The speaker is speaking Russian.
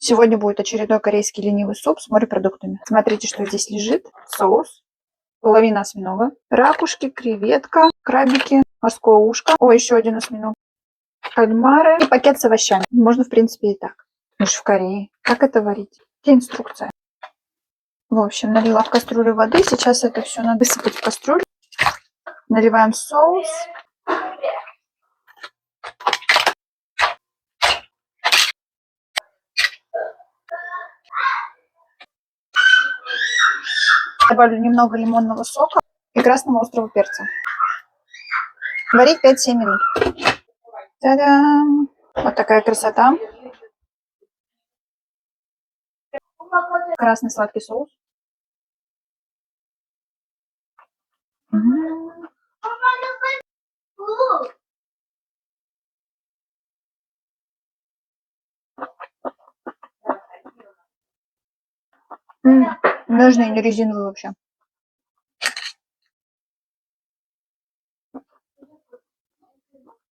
Сегодня будет очередной корейский ленивый суп с морепродуктами. Смотрите, что здесь лежит. Соус, половина осьминога, ракушки, креветка, крабики, морское ушко. О, еще один осьминог. Кальмары и пакет с овощами. Можно, в принципе, и так. Мы же в Корее. Как это варить? Где инструкция? В общем, налила в кастрюлю воды. Сейчас это все надо высыпать в кастрюлю. Наливаем соус. Добавлю немного лимонного сока и красного острого перца. Варить 5-7 минут. Та-дам! Вот такая красота. Красный сладкий соус. Нежный, не резиновый вообще.